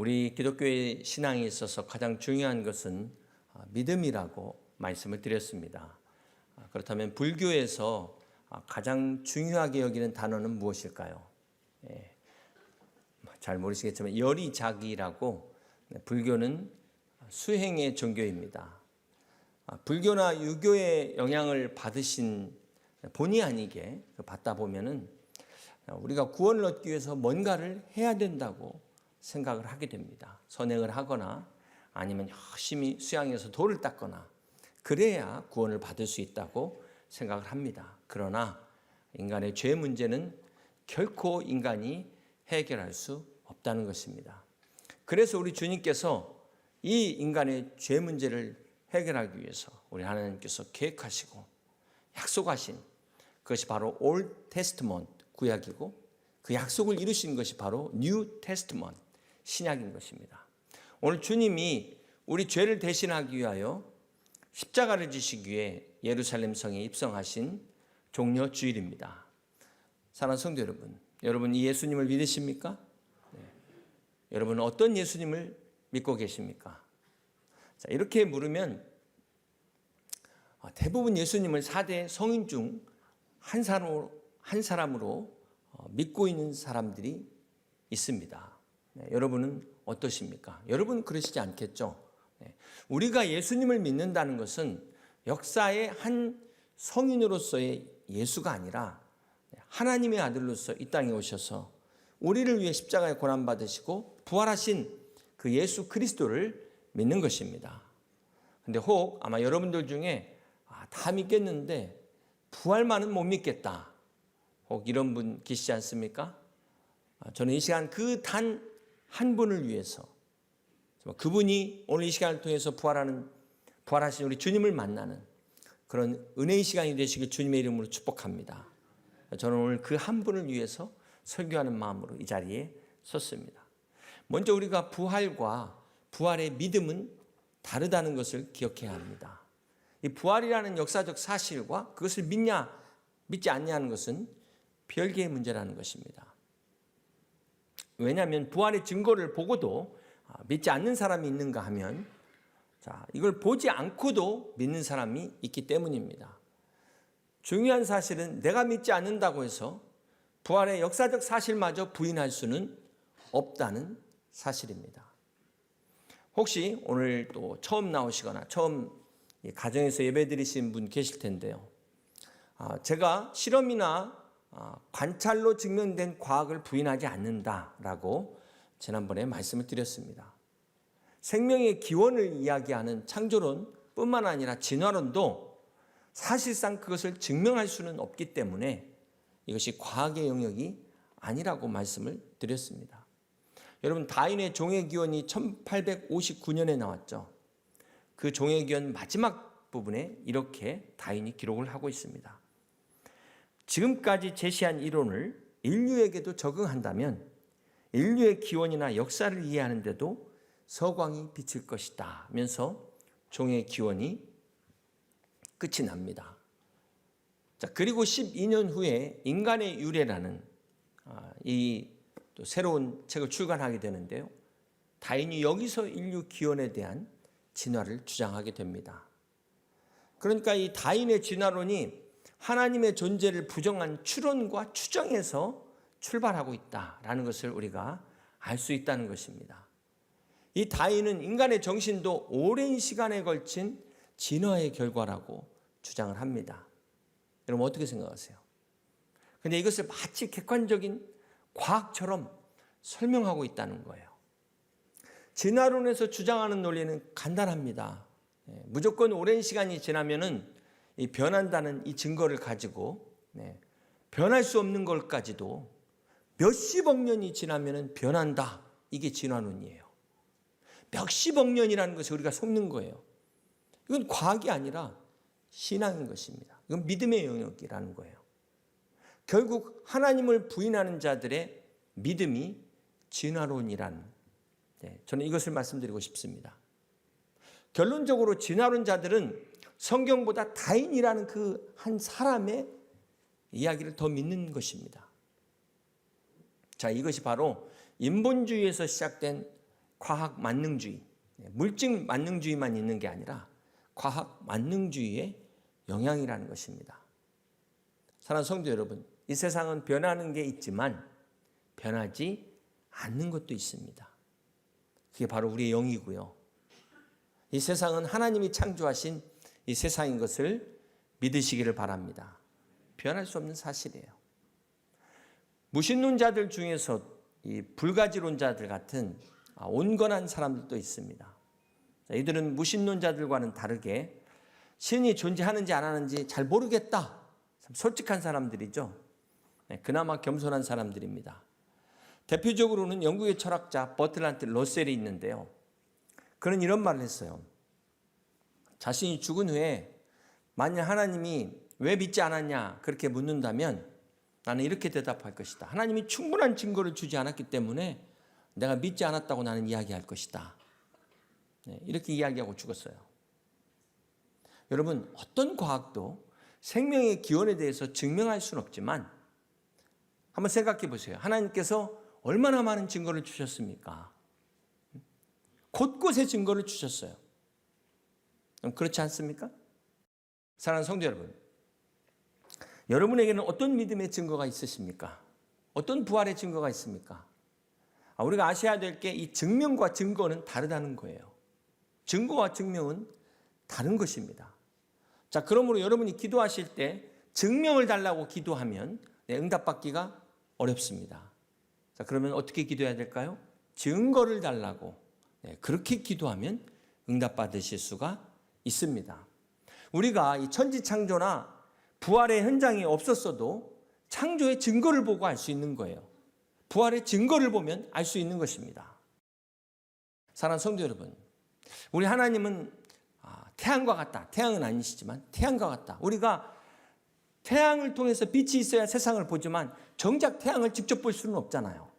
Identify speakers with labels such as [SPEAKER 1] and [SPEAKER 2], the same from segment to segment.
[SPEAKER 1] 우리 기독교의 신앙에 있어서 가장 중요한 것은 믿음이라고 말씀을 드렸습니다. 그렇다면 불교에서 가장 중요하게 여기는 단어는 무엇일까요? 잘 모르시겠지만 열이작이라고, 불교는 수행의 종교입니다. 불교나 유교의 영향을 받으신 본의 아니게 받다 보면은 우리가 구원을 얻기 위해서 뭔가를 해야 된다고 생각을 하게 됩니다. 선행을 하거나 아니면 열심히 수양해서 돌을 닦거나 그래야 구원을 받을 수 있다고 생각을 합니다. 그러나 인간의 죄 문제는 결코 인간이 해결할 수 없다는 것입니다. 그래서 우리 주님께서 이 인간의 죄 문제를 해결하기 위해서 우리 하나님께서 계획하시고 약속하신 그것이 바로 Old Testament 구약이고, 그 약속을 이루신 것이 바로 New Testament 신약인 것입니다. 오늘 주님이 우리 죄를 대신하기 위하여 십자가를 지시기 위해 예루살렘 성에 입성하신 종려 주일입니다. 사랑하는 성도 여러분, 여러분 이 예수님을 믿으십니까? 네. 여러분은 어떤 예수님을 믿고 계십니까? 자, 이렇게 물으면 대부분 예수님을 4대 성인 중 한 사람으로 믿고 있는 사람들이 있습니다. 네, 여러분은 어떠십니까? 여러분 그러시지 않겠죠? 네, 우리가 예수님을 믿는다는 것은 역사의 한 성인으로서의 예수가 아니라 하나님의 아들로서 이 땅에 오셔서 우리를 위해 십자가에 고난받으시고 부활하신 그 예수 그리스도를 믿는 것입니다. 근데 혹 아마 여러분들 중에 다 믿겠는데 부활만은 못 믿겠다, 혹 이런 분 계시지 않습니까? 저는 이 시간 그 단 한 분을 위해서, 그분이 오늘 이 시간을 통해서 부활하신 우리 주님을 만나는 그런 은혜의 시간이 되시길 주님의 이름으로 축복합니다. 저는 오늘 그 한 분을 위해서 설교하는 마음으로 이 자리에 섰습니다. 먼저 우리가 부활과 부활의 믿음은 다르다는 것을 기억해야 합니다. 이 부활이라는 역사적 사실과 그것을 믿냐 믿지 않냐는 것은 별개의 문제라는 것입니다. 왜냐하면 부활의 증거를 보고도 믿지 않는 사람이 있는가 하면, 이걸 보지 않고도 믿는 사람이 있기 때문입니다. 중요한 사실은 내가 믿지 않는다고 해서 부활의 역사적 사실마저 부인할 수는 없다는 사실입니다. 혹시 오늘 또 처음 나오시거나 처음 가정에서 예배 드리신 분 계실 텐데요. 제가 실험이나 관찰로 증명된 과학을 부인하지 않는다라고 지난번에 말씀을 드렸습니다. 생명의 기원을 이야기하는 창조론 뿐만 아니라 진화론도 사실상 그것을 증명할 수는 없기 때문에 이것이 과학의 영역이 아니라고 말씀을 드렸습니다. 여러분, 다윈의 종의기원이 1859년에 나왔죠. 그 종의기원 마지막 부분에 이렇게 다윈이 기록을 하고 있습니다. 지금까지 제시한 이론을 인류에게도 적용한다면 인류의 기원이나 역사를 이해하는데도 서광이 비칠 것이다 하면서 종의기원이 끝이 납니다. 그리고 12년 후에 인간의 유래라는 또 새로운 책을 출간하게 되는데요. 다윈이 여기서 인류 기원에 대한 진화를 주장하게 됩니다. 그러니까 이 다윈의 진화론이 하나님의 존재를 부정한 추론과 추정에서 출발하고 있다라는 것을 우리가 알 수 있다는 것입니다. 이 다윈은 인간의 정신도 오랜 시간에 걸친 진화의 결과라고 주장을 합니다. 여러분 어떻게 생각하세요? 그런데 이것을 마치 객관적인 과학처럼 설명하고 있다는 거예요. 진화론에서 주장하는 논리는 간단합니다. 무조건 오랜 시간이 지나면은 변한다는 이 증거를 가지고 변할 수 없는 것까지도 몇십억 년이 지나면은 변한다. 이게 진화론이에요. 몇십억 년이라는 것이 우리가 속는 거예요. 이건 과학이 아니라 신앙인 것입니다. 이건 믿음의 영역이라는 거예요. 결국 하나님을 부인하는 자들의 믿음이 진화론이란, 저는 이것을 말씀드리고 싶습니다. 결론적으로 진화론자들은 성경보다 다윈이라는 그 한 사람의 이야기를 더 믿는 것입니다. 이것이 바로 인본주의에서 시작된 과학 만능주의, 물질 만능주의만 있는 게 아니라 과학 만능주의의 영향이라는 것입니다. 사랑하는 성도 여러분, 이 세상은 변하는 게 있지만 변하지 않는 것도 있습니다. 그게 바로 우리의 영이고요. 이 세상은 하나님이 창조하신 이 세상인 것을 믿으시기를 바랍니다. 변할 수 없는 사실이에요. 무신론자들 중에서 이 불가지론자들 같은 온건한 사람들도 있습니다. 이들은 무신론자들과는 다르게 신이 존재하는지 안 하는지 잘 모르겠다. 참 솔직한 사람들이죠. 그나마 겸손한 사람들입니다. 대표적으로는 영국의 철학자 버틀란트 러셀이 있는데요. 그는 이런 말을 했어요. 자신이 죽은 후에 만약 하나님이 왜 믿지 않았냐 그렇게 묻는다면 나는 이렇게 대답할 것이다. 하나님이 충분한 증거를 주지 않았기 때문에 내가 믿지 않았다고 나는 이야기할 것이다. 이렇게 이야기하고 죽었어요. 여러분, 어떤 과학도 생명의 기원에 대해서 증명할 수는 없지만 한번 생각해 보세요. 하나님께서 얼마나 많은 증거를 주셨습니까? 곳곳에 증거를 주셨어요. 그렇지 않습니까? 사랑하는 성도 여러분, 여러분에게는 어떤 믿음의 증거가 있으십니까? 어떤 부활의 증거가 있습니까? 우리가 아셔야 될 게 이 증명과 증거는 다르다는 거예요. 증거와 증명은 다른 것입니다. 자, 그러므로 여러분이 기도하실 때 증명을 달라고 기도하면 응답받기가 어렵습니다. 자, 그러면 어떻게 기도해야 될까요? 증거를 달라고 그렇게 기도하면 응답받으실 수가 있습니다. 우리가 이 천지창조나 부활의 현장이 없었어도 창조의 증거를 보고 알 수 있는 거예요. 부활의 증거를 보면 알 수 있는 것입니다. 사랑하는 성도 여러분, 우리 하나님은 태양과 같다. 태양은 아니시지만 태양과 같다. 우리가 태양을 통해서 빛이 있어야 세상을 보지만 정작 태양을 직접 볼 수는 없잖아요.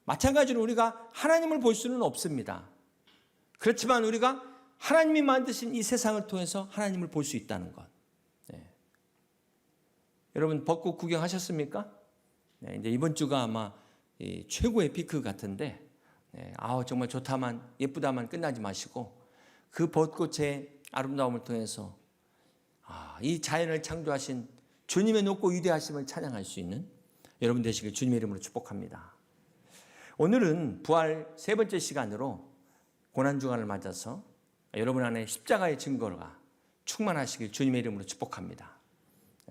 [SPEAKER 1] 마찬가지로 우리가 하나님을 볼 수는 없습니다. 그렇지만 우리가 하나님이 만드신 이 세상을 통해서 하나님을 볼 수 있다는 것. 여러분 벚꽃 구경하셨습니까? 이제 이번 주가 아마 최고의 피크 같은데, 정말 좋다만 예쁘다만 끝나지 마시고 그 벚꽃의 아름다움을 통해서 이 자연을 창조하신 주님의 높고 위대하심을 찬양할 수 있는 여러분 되시길 주님의 이름으로 축복합니다. 오늘은 부활 세 번째 시간으로 고난주간을 맞아서 여러분 안에 십자가의 증거가 충만하시길 주님의 이름으로 축복합니다.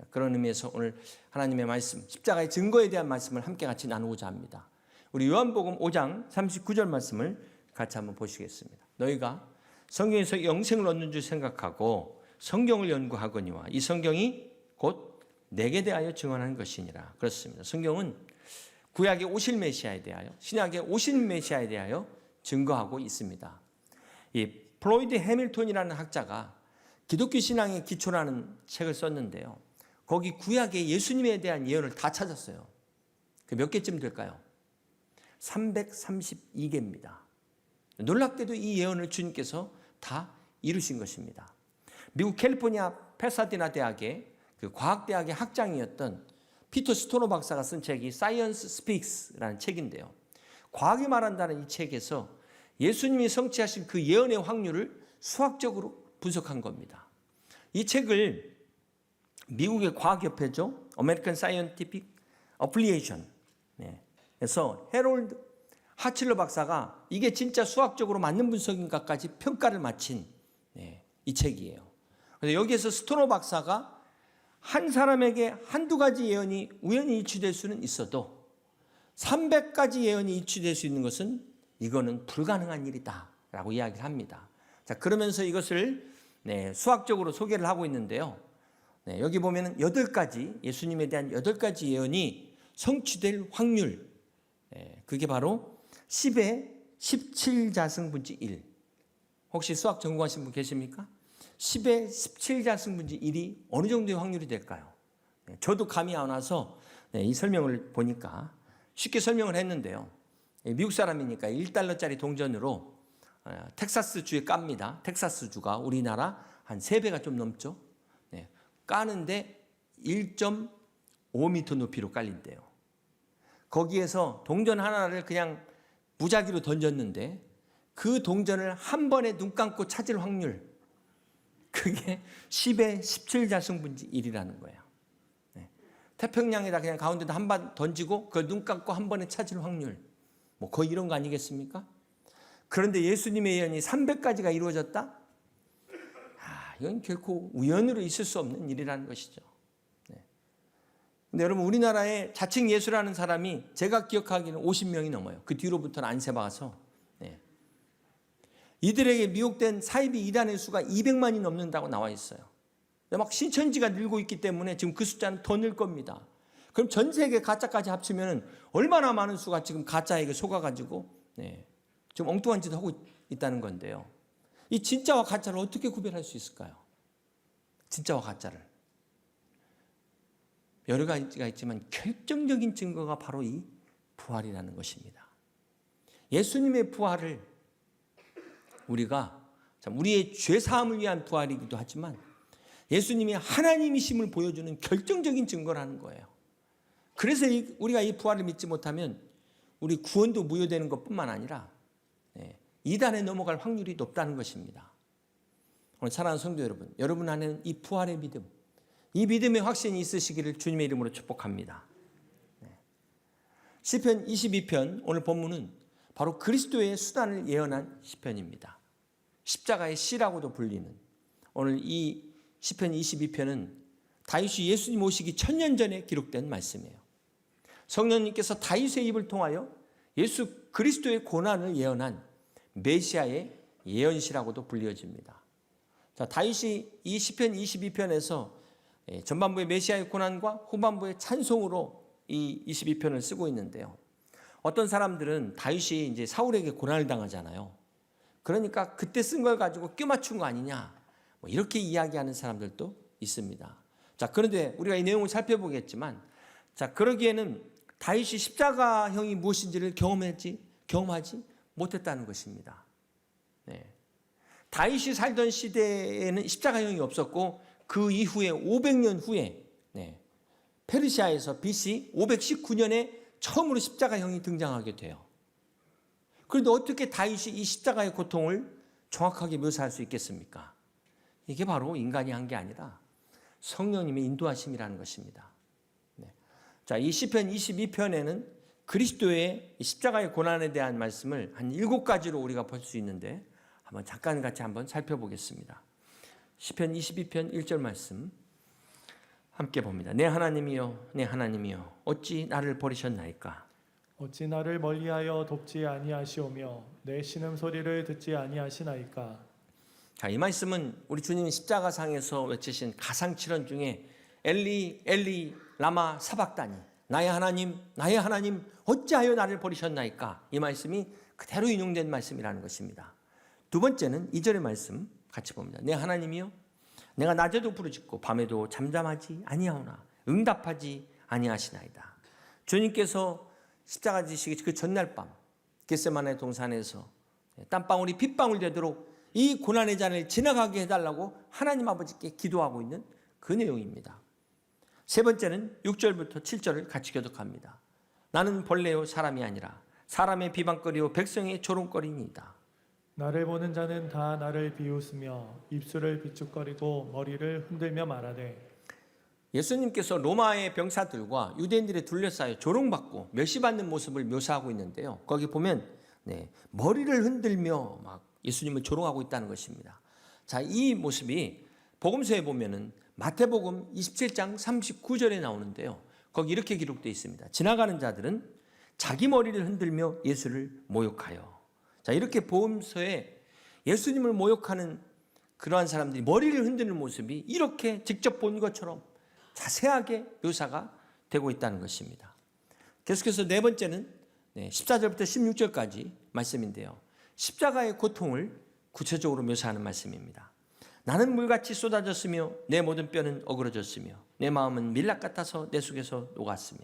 [SPEAKER 1] 그런 의미에서 오늘 하나님의 말씀, 십자가의 증거에 대한 말씀을 함께 같이 나누고자 합니다. 우리 요한복음 5장 39절 말씀을 같이 한번 보시겠습니다. 너희가 성경에서 영생을 얻는 줄 생각하고 성경을 연구하거니와 이 성경이 곧 내게 대하여 증언하는 것이니라. 그렇습니다. 성경은 구약의 오실 메시아에 대하여, 신약의 오실 메시아에 대하여 증거하고 있습니다. 이 플로이드 해밀턴이라는 학자가 기독교 신앙의 기초라는 책을 썼는데요. 거기 구약의 예수님에 대한 예언을 다 찾았어요. 그 몇 개쯤 될까요? 332개입니다. 놀랍게도 이 예언을 주님께서 다 이루신 것입니다. 미국 캘리포니아 패사디나 대학의 그 과학대학의 학장이었던 피터 스토너 박사가 쓴 책이 Science Speaks라는 책인데요. 과학이 말한다는 이 책에서 예수님이 성취하신 그 예언의 확률을 수학적으로 분석한 겁니다. 이 책을 미국의 과학협회죠. American Scientific Affiliation 에서 헤롤드 하칠러 박사가 이게 진짜 수학적으로 맞는 분석인가까지 평가를 마친 이 책이에요. 그런데 여기에서 스토너 박사가 한 사람에게 한두 가지 예언이 우연히 일치될 수는 있어도 300가지 예언이 일치될 수 있는 것은 이거는 불가능한 일이다 라고 이야기를 합니다. 자, 그러면서 이것을 수학적으로 소개를 하고 있는데요. 여기 보면은 8가지, 예수님에 대한 8가지 예언이 성취될 확률, 그게 바로 10의 17자승분지 1. 혹시 수학 전공하신 분 계십니까? 10의 17자승분지 1이 어느 정도의 확률이 될까요? 저도 감이 안 와서 이 설명을 보니까 쉽게 설명을 했는데요. 미국 사람이니까 1달러짜리 동전으로 텍사스주에 깝니다. 텍사스주가 우리나라 한 3배가 좀 넘죠. 까는데 1.5m 높이로 깔린대요. 거기에서 동전 하나를 그냥 무작위로 던졌는데 그 동전을 한 번에 눈 감고 찾을 확률, 그게 10의 17자승분지 1이라는 거예요. 태평양에다 그냥 가운데다 한 번 던지고 그걸 눈 감고 한 번에 찾을 확률, 뭐 거의 이런 거 아니겠습니까? 그런데 예수님의 예언이 300가지가 이루어졌다? 이건 결코 우연으로 있을 수 없는 일이라는 것이죠. 근데 여러분, 우리나라에 자칭 예수라는 사람이 제가 기억하기는 50명이 넘어요. 그 뒤로부터는 안 세봐서. 이들에게 미혹된 사이비 이단의 수가 200만이 넘는다고 나와 있어요. 막 신천지가 늘고 있기 때문에 지금 그 숫자는 더 늘 겁니다. 그럼 전 세계 가짜까지 합치면 얼마나 많은 수가 지금 가짜에게 속아가지고 좀 엉뚱한 짓을 하고 있다는 건데요. 이 진짜와 가짜를 어떻게 구별할 수 있을까요? 진짜와 가짜를. 여러 가지가 있지만 결정적인 증거가 바로 이 부활이라는 것입니다. 예수님의 부활을 우리가 우리의 죄사함을 위한 부활이기도 하지만 예수님이 하나님이심을 보여주는 결정적인 증거라는 거예요. 그래서 우리가 이 부활을 믿지 못하면 우리 구원도 무효되는 것뿐만 아니라 이단에 넘어갈 확률이 높다는 것입니다. 오늘 사랑하는 성도 여러분, 여러분 안에는 이 부활의 믿음, 이 믿음의 확신이 있으시기를 주님의 이름으로 축복합니다. 시편 22편 오늘 본문은 바로 그리스도의 수단을 예언한 시편입니다. 십자가의 시라고도 불리는 오늘 이 시편 22편은 다윗이 예수님 오시기 1000년 전에 기록된 말씀이에요. 성령님께서 다윗의 입을 통하여 예수 그리스도의 고난을 예언한 메시아의 예언시라고도 불리어집니다. 자, 다윗이 이 시편 22편에서 전반부의 메시아의 고난과 후반부의 찬송으로 이 22편을 쓰고 있는데요. 어떤 사람들은 다윗이 이제 사울에게 고난을 당하잖아요. 그러니까 그때 쓴 걸 가지고 껴맞춘 거 아니냐, 뭐 이렇게 이야기하는 사람들도 있습니다. 자, 그런데 우리가 이 내용을 살펴보겠지만, 자, 그러기에는 다윗이 십자가형이 무엇인지를 경험하지 못했다는 것입니다. 다윗이 살던 시대에는 십자가형이 없었고 그 이후에 500년 후에 페르시아에서 BC 519년에 처음으로 십자가형이 등장하게 돼요. 그런데 어떻게 다윗이 이 십자가의 고통을 정확하게 묘사할 수 있겠습니까? 이게 바로 인간이 한 게 아니라 성령님의 인도하심이라는 것입니다. 자, 이 시편 22편에는 그리스도의 십자가의 고난에 대한 말씀을 한 7가지로 우리가 볼 수 있는데 한번 잠깐 같이 한번 살펴보겠습니다. 시편 22편 1절 말씀 함께 봅니다. 내 하나님이여, 내 하나님이여, 어찌 나를 버리셨나이까?
[SPEAKER 2] 어찌 나를 멀리하여 돕지 아니하시오며 내 신음소리를 듣지 아니하시나이까?
[SPEAKER 1] 자, 이 말씀은 우리 주님이 십자가상에서 외치신 가상칠언 중에 엘리 엘리 라마 사박다니, 나의 하나님 어찌하여 나를 버리셨나이까? 이 말씀이 그대로 인용된 말씀이라는 것입니다. 두 번째는 2절의 말씀 같이 봅니다. 내 하나님이여, 내가 낮에도 부르짖고 밤에도 잠잠하지 아니하오나 응답하지 아니하시나이다. 주님께서 십자가 지시기 그 전날 밤 겟세마네 동산에서 땀방울이 핏방울 되도록 이 고난의 잔을 지나가게 해달라고 하나님 아버지께 기도하고 있는 그 내용입니다. 세 번째는 6절부터 7절을 같이 교독합니다. 나는 본래요 사람이 아니라 사람의 비방거리요 백성의 조롱거리니이다.
[SPEAKER 2] 나를 보는 자는 다 나를 비웃으며 입술을 비축거리고 머리를 흔들며 말하되.
[SPEAKER 1] 예수님께서 로마의 병사들과 유대인들에 둘러싸여 조롱받고 멸시받는 모습을 묘사하고 있는데요. 거기 보면 머리를 흔들며 막 예수님을 조롱하고 있다는 것입니다. 자, 이 모습이 복음서에 보면은 마태복음 27장 39절에 나오는데요. 거기 이렇게 기록되어 있습니다. 지나가는 자들은 자기 머리를 흔들며 예수를 모욕하여. 자, 이렇게 복음서에 예수님을 모욕하는 그러한 사람들이 머리를 흔드는 모습이 이렇게 직접 본 것처럼 자세하게 묘사가 되고 있다는 것입니다. 계속해서 네 번째는 14절부터 16절까지 말씀인데요. 십자가의 고통을 구체적으로 묘사하는 말씀입니다. 나는 물같이 쏟아졌으며 내 모든 뼈는 어그러졌으며 내 마음은 밀랍 같아서 내 속에서 녹았으며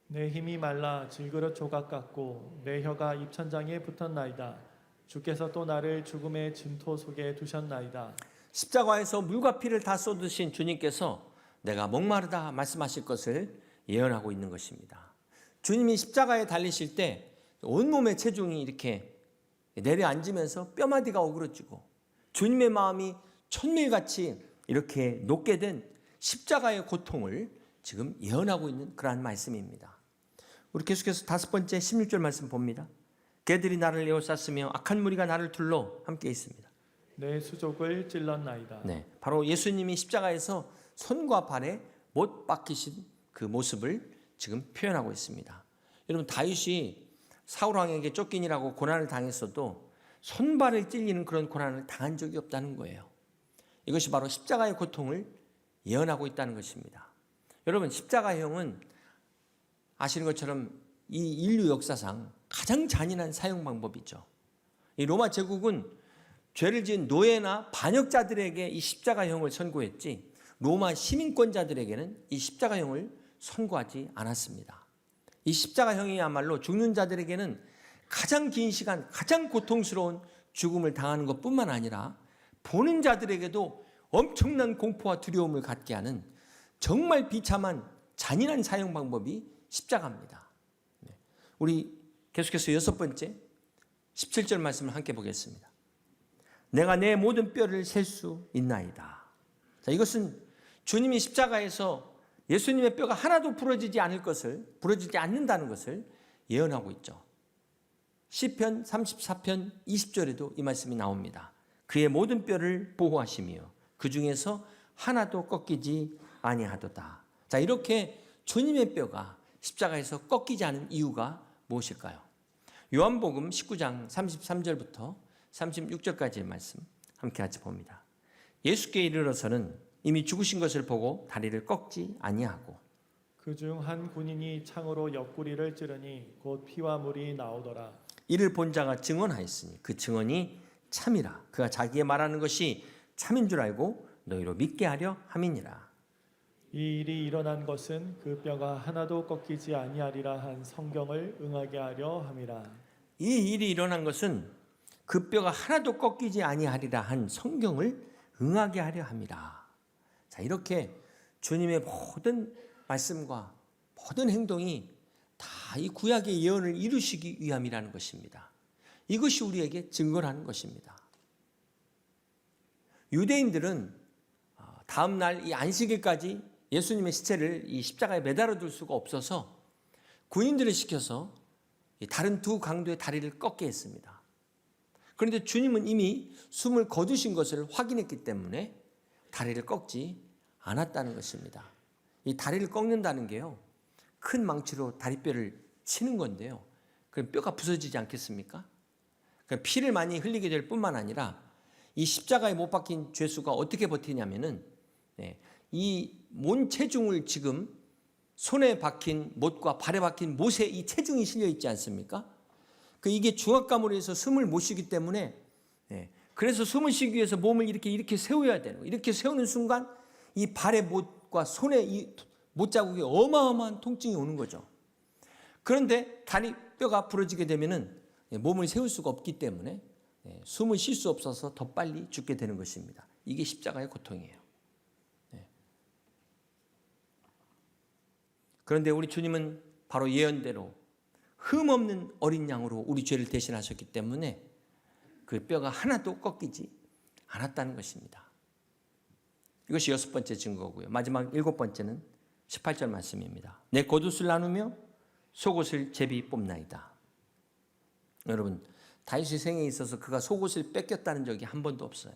[SPEAKER 2] 내 힘이 말라 질그릇 조각 같고 내 혀가 입천장에 붙었나이다. 주께서 또 나를 죽음의 진토 속에 두셨나이다.
[SPEAKER 1] 십자가에서 물과 피를 다 쏟으신 주님께서 내가 목마르다 말씀하실 것을 예언하고 있는 것입니다. 주님이 십자가에 달리실 때 온몸의 체중이 이렇게 내려앉으면서 뼈마디가 오그러지고 주님의 마음이 천밀같이 이렇게 녹게 된 십자가의 고통을 지금 예언하고 있는 그러한 말씀입니다. 우리 계속해서 5번째 16절 말씀 봅니다. 개들이 나를 에워쌌으며 악한 무리가 나를 둘러 함께 있습니다.
[SPEAKER 2] 내 수족을 찔렀나이다.
[SPEAKER 1] 네, 바로 예수님이 십자가에서 손과 발에 못 박히신 그 모습을 지금 표현하고 있습니다. 여러분, 다윗이 사울왕에게 쫓기니라고 고난을 당했어도 손발을 찔리는 그런 고난을 당한 적이 없다는 거예요. 이것이 바로 십자가의 고통을 예언하고 있다는 것입니다. 여러분, 십자가형은 아시는 것처럼 이 인류 역사상 가장 잔인한 사형 방법이죠. 이 로마 제국은 죄를 지은 노예나 반역자들에게 이 십자가형을 선고했지 로마 시민권자들에게는 이 십자가형을 선고하지 않았습니다. 이 십자가형이야말로 죽는 자들에게는 가장 긴 시간, 가장 고통스러운 죽음을 당하는 것뿐만 아니라 보는 자들에게도 엄청난 공포와 두려움을 갖게 하는 정말 비참한 잔인한 사형 방법이 십자가입니다. 우리 계속해서 6번째 17절 말씀을 함께 보겠습니다. 내가 내 모든 뼈를 셀 수 있나이다. 자, 이것은 주님이 십자가에서 예수님의 뼈가 하나도 부러지지 않는다는 것을 예언하고 있죠. 시편 34편 20절에도 이 말씀이 나옵니다. 그의 모든 뼈를 보호하시며 그 중에서 하나도 꺾이지 아니하도다. 자, 이렇게 주님의 뼈가 십자가에서 꺾이지 않은 이유가 무엇일까요? 요한복음 19장 33절부터 36절까지의 말씀 함께 같이 봅니다. 예수께 이르러서는 이미 죽으신 것을 보고 다리를 꺾지 아니하고
[SPEAKER 2] 그중 한 군인이 창으로 옆구리를 찌르니 곧 피와 물이 나오더라.
[SPEAKER 1] 이를 본 자가 증언하였으니 그 증언이 참이라. 그가 자기의 말하는 것이 참인 줄 알고 너희로 믿게 하려 함이니라.
[SPEAKER 2] 이 일이 일어난 것은 그 뼈가 하나도 꺾이지 아니하리라 한 성경을 응하게 하려 함이라.
[SPEAKER 1] 이 일이 일어난 것은 그 뼈가 하나도 꺾이지 아니하리라 한 성경을 응하게 하려 함이라. 자, 이렇게 주님의 모든 말씀과 모든 행동이 다 이 구약의 예언을 이루시기 위함이라는 것입니다. 이것이 우리에게 증거라는 것입니다. 유대인들은 다음 날 이 안식일까지 예수님의 시체를 이 십자가에 매달아 둘 수가 없어서 군인들을 시켜서 다른 두 강도의 다리를 꺾게 했습니다. 그런데 주님은 이미 숨을 거두신 것을 확인했기 때문에 다리를 꺾지 않았다는 것입니다. 이 다리를 꺾는다는 게요, 큰 망치로 다리뼈를 치는 건데요, 그럼 뼈가 부서지지 않겠습니까? 피를 많이 흘리게 될 뿐만 아니라 이 십자가에 못 박힌 죄수가 어떻게 버티냐면은 이 몸 체중을 지금 손에 박힌 못과 발에 박힌 못에 이 체중이 실려 있지 않습니까? 이게 중압감으로 해서 숨을 못 쉬기 때문에, 그래서 숨을 쉬기 위해서 몸을 이렇게 세워야 되는 거예요. 이렇게 세우는 순간 이 발의 못과 손의 이 못자국에 어마어마한 통증이 오는 거죠. 그런데 다리 뼈가 부러지게 되면은 몸을 세울 수가 없기 때문에 숨을 쉴 수 없어서 더 빨리 죽게 되는 것입니다. 이게 십자가의 고통이에요. 그런데 우리 주님은 바로 예언대로 흠없는 어린 양으로 우리 죄를 대신하셨기 때문에 그 뼈가 하나도 꺾이지 않았다는 것입니다. 이것이 6번째 증거고요. 마지막 7번째는 18절 말씀입니다. 내 겉옷을 나누며 속옷을 제비 뽑나이다. 여러분, 다윗의 생에 있어서 그가 속옷을 뺏겼다는 적이 한 번도 없어요.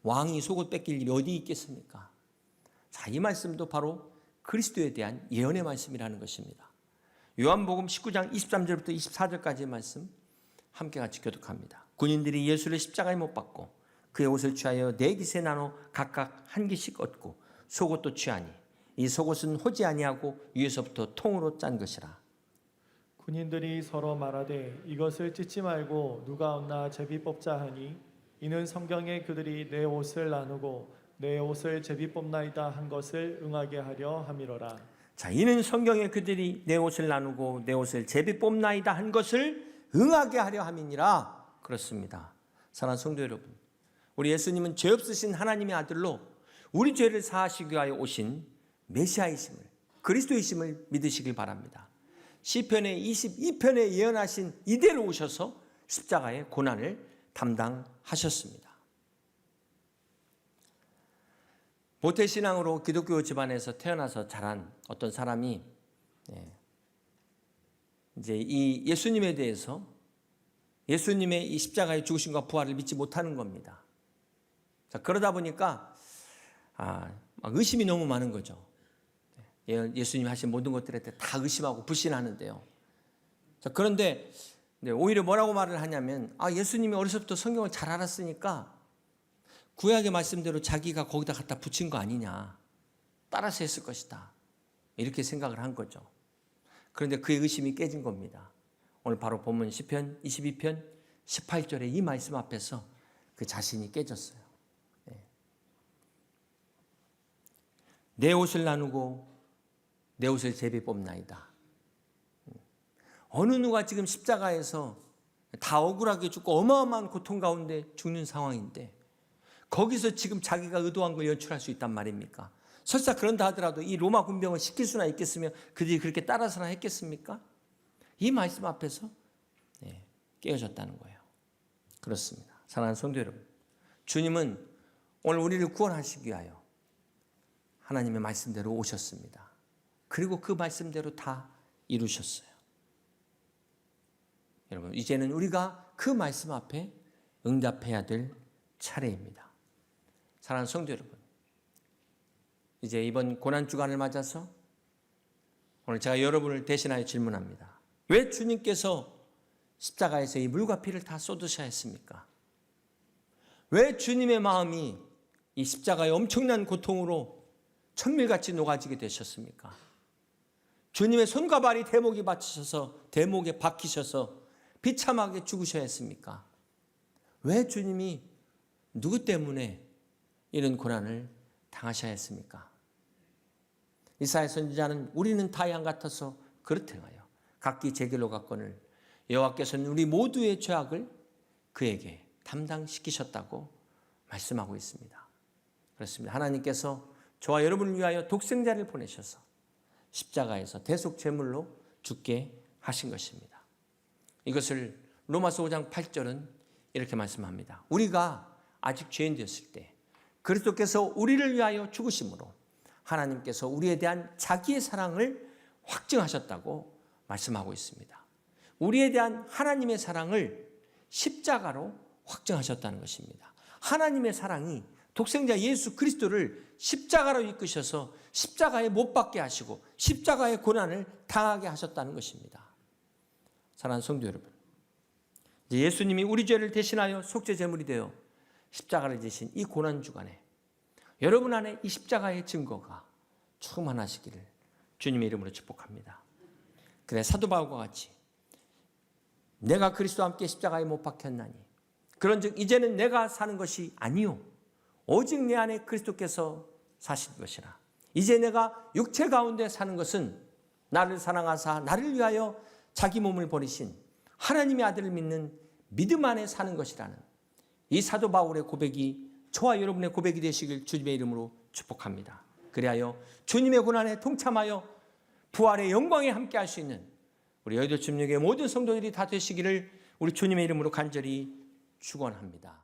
[SPEAKER 1] 왕이 속옷 뺏길 일이 어디 있겠습니까? 자, 이 말씀도 바로 그리스도에 대한 예언의 말씀이라는 것입니다. 요한복음 19장 23절부터 24절까지의 말씀 함께 같이 교독합니다. 군인들이 예수를 십자가에 못 박고 그의 옷을 취하여 4깃에 나눠 각각 한 깃씩 얻고 속옷도 취하니 이 속옷은 호지 아니하고 위에서부터 통으로 짠 것이라.
[SPEAKER 2] 군인들이 서로 말하되 이것을 찢지 말고 누가 얻나 제비 뽑자 하니 이는 성경에 그들이 내 옷을 나누고 내 옷을 제비 뽑나이다 한 것을 응하게 하려 함이로라.
[SPEAKER 1] 자, 이는 성경에 그들이 내 옷을 나누고 내 옷을 제비 뽑나이다 한 것을 응하게 하려 함이니라. 그렇습니다. 사랑하는 성도 여러분, 우리 예수님은 죄 없으신 하나님의 아들로 우리 죄를 사하시기 위하여 오신 메시아이심을, 그리스도이심을 믿으시길 바랍니다. 시편의 22편에 예언하신 이대로 오셔서 십자가의 고난을 담당하셨습니다. 모태신앙으로 기독교 집안에서 태어나서 자란 어떤 사람이 이제 이 예수님에 대해서 예수님의 이 십자가의 죽으심과 부활을 믿지 못하는 겁니다. 자, 그러다 보니까 막 의심이 너무 많은 거죠. 예수님이 하신 모든 것들에 대해 다 의심하고 불신하는데요. 자, 그런데 오히려 뭐라고 말을 하냐면 예수님이 어려서부터 성경을 잘 알았으니까 구약의 말씀대로 자기가 거기다 갖다 붙인 거 아니냐, 따라서 했을 것이다, 이렇게 생각을 한 거죠. 그런데 그의 의심이 깨진 겁니다. 오늘 바로 본문 시편 22편 18절의 이 말씀 앞에서 그 자신이 깨졌어요. 내 옷을 나누고 내 옷을 제비 뽑나이다. 어느 누가 지금 십자가에서 다 억울하게 죽고 어마어마한 고통 가운데 죽는 상황인데 거기서 지금 자기가 의도한 걸 연출할 수 있단 말입니까? 설사 그런다 하더라도 이 로마 군병을 시킬 수나 있겠으며 그들이 그렇게 따라서나 했겠습니까? 이 말씀 앞에서 깨어졌다는 거예요. 그렇습니다. 사랑하는 성도 여러분, 주님은 오늘 우리를 구원하시기 위하여 하나님의 말씀대로 오셨습니다. 그리고 그 말씀대로 다 이루셨어요. 여러분, 이제는 우리가 그 말씀 앞에 응답해야 될 차례입니다. 사랑하는 성도 여러분, 이제 이번 고난주간을 맞아서 오늘 제가 여러분을 대신하여 질문합니다. 왜 주님께서 십자가에서 이 물과 피를 다 쏟으셔야 했습니까? 왜 주님의 마음이 이 십자가의 엄청난 고통으로 천밀같이 녹아지게 되셨습니까? 주님의 손과 발이 대목에 박히셔서 비참하게 죽으셔야 했습니까? 왜 주님이 누구 때문에 이런 고난을 당하셔야 했습니까? 이사야 선지자는 우리는 다 양 같아서 그렇대요. 각기 제 길로 갔거늘 여호와께서는 우리 모두의 죄악을 그에게 담당시키셨다고 말씀하고 있습니다. 그렇습니다. 하나님께서 저와 여러분을 위하여 독생자를 보내셔서 십자가에서 대속 제물로 죽게 하신 것입니다. 이것을 로마서 5장 8절은 이렇게 말씀합니다. 우리가 아직 죄인 되었을 때 그리스도께서 우리를 위하여 죽으심으로 하나님께서 우리에 대한 자기의 사랑을 확증하셨다고 말씀하고 있습니다. 우리에 대한 하나님의 사랑을 십자가로 확증하셨다는 것입니다. 하나님의 사랑이 독생자 예수 그리스도를 십자가로 이끄셔서 십자가에 못 박게 하시고 십자가의 고난을 당하게 하셨다는 것입니다. 사랑하는 성도 여러분, 이제 예수님이 우리 죄를 대신하여 속죄 제물이 되어 십자가를 지신 이 고난 주간에 여러분 안에 이 십자가의 증거가 충만하시기를 주님의 이름으로 축복합니다. 그래, 사도 바울과 같이 내가 그리스도와 함께 십자가에 못 박혔나니 그런즉 이제는 내가 사는 것이 아니요 오직 내 안에 그리스도께서 사신 것이라. 이제 내가 육체 가운데 사는 것은 나를 사랑하사 나를 위하여 자기 몸을 버리신 하나님의 아들을 믿는 믿음 안에 사는 것이라는 이 사도 바울의 고백이 저와 여러분의 고백이 되시길 주님의 이름으로 축복합니다. 그리하여 주님의 고난에 동참하여 부활의 영광에 함께 할 수 있는 우리 여의도 침략의 모든 성도들이 다 되시기를 우리 주님의 이름으로 간절히 축원합니다.